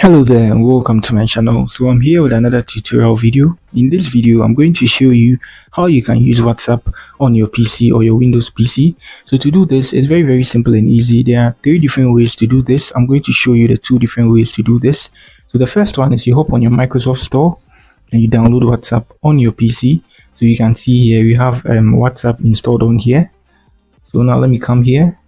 Hello there and welcome to my channel. So I'm here with another tutorial video. In this video I'm going to show you how you can use WhatsApp on your PC or your Windows PC. So to do this, it's very simple and easy. There are three different ways to do this. I'm going to show you the two different ways to do this. So the first one is you hop on your Microsoft Store and you download WhatsApp on your PC. So you can see here we have WhatsApp installed on here. So now let me come here.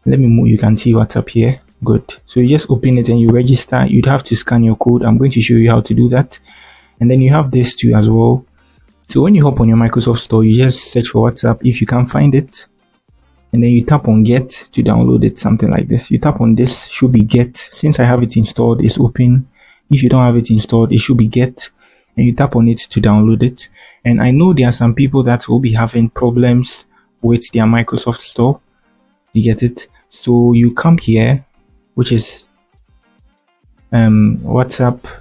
Let me move. You can see WhatsApp here. Good. So you just open it and you register. You'd have to scan your code. I'm going to show you how to do that. And then you have this too as well. So when you hop on your Microsoft Store, you just search for WhatsApp if you can't find it. And then you tap on get to download it, something like this. You tap on this, should be get. Since I have it installed, it's open. If you don't have it installed, it should be get. And you tap on it to download it. And I know there are some people that will be having problems with their Microsoft Store. You get it? So you come here, which is whatsapp.com,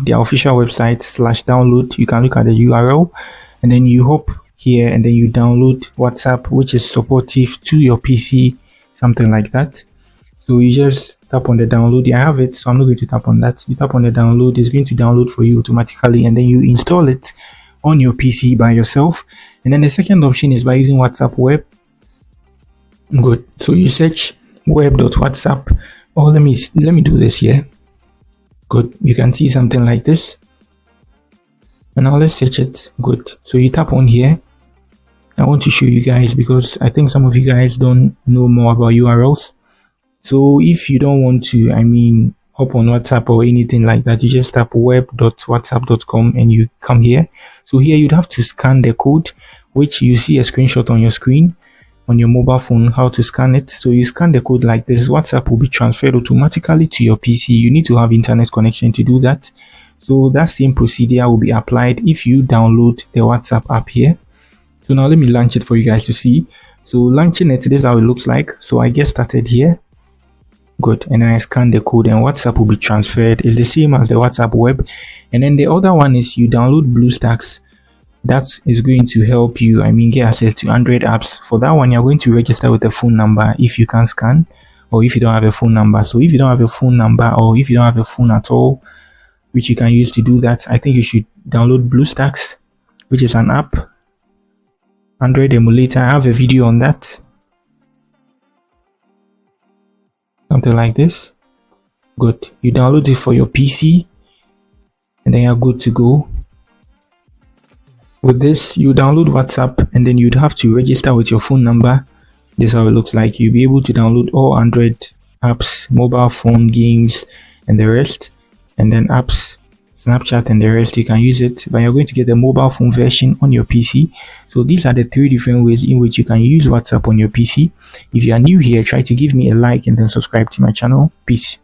their official website /download. You can look at the URL and then you hop here and then you download WhatsApp, which is supportive to your PC, something like that. So you just tap on the download. I have it, so I'm not going to tap on that. You tap on the download, it's going to download for you automatically, and then you install it on your PC by yourself. And then the second option is by using WhatsApp web. Good. So you search web.whatsapp, or let me do this here. Good. You can see something like this, and now let's search it. Good. So you tap on here. I want to show you guys because I think some of you guys don't know more about URLs. So if you don't want to hop on WhatsApp or anything like that, you just tap web.whatsapp.com and you come here. So here you'd have to scan the code, which you see a screenshot on your screen on your mobile phone, how to scan it. So you scan the code like this. WhatsApp will be transferred automatically to your PC. You need to have internet connection to do that. So that same procedure will be applied if you download the WhatsApp app here. So now let me launch it for you guys to see. So launching it, this is how it looks like. So I get started here. Good. And then I scan the code and WhatsApp will be transferred. It's the same as the WhatsApp web. And then the other one is you download BlueStacks. That is going to help you get access to Android apps. For that one, you're going to register with a phone number if you can scan, or if you don't have a phone number. So if you don't have a phone number, or if you don't have a phone at all, which you can use to do that, I think you should download BlueStacks, which is an app, Android emulator. I have a video on that, something like this. Good. You download it for your PC and then you're good to go. With this, you download WhatsApp and then you'd have to register with your phone number. This is how it looks like. You'll be able to download all Android apps, mobile phone games and the rest, and then apps, Snapchat and the rest. You can use it, but you're going to get the mobile phone version on your PC. So these are the three different ways in which you can use WhatsApp on your PC. If you are new here, try to give me a like and then subscribe to my channel. Peace.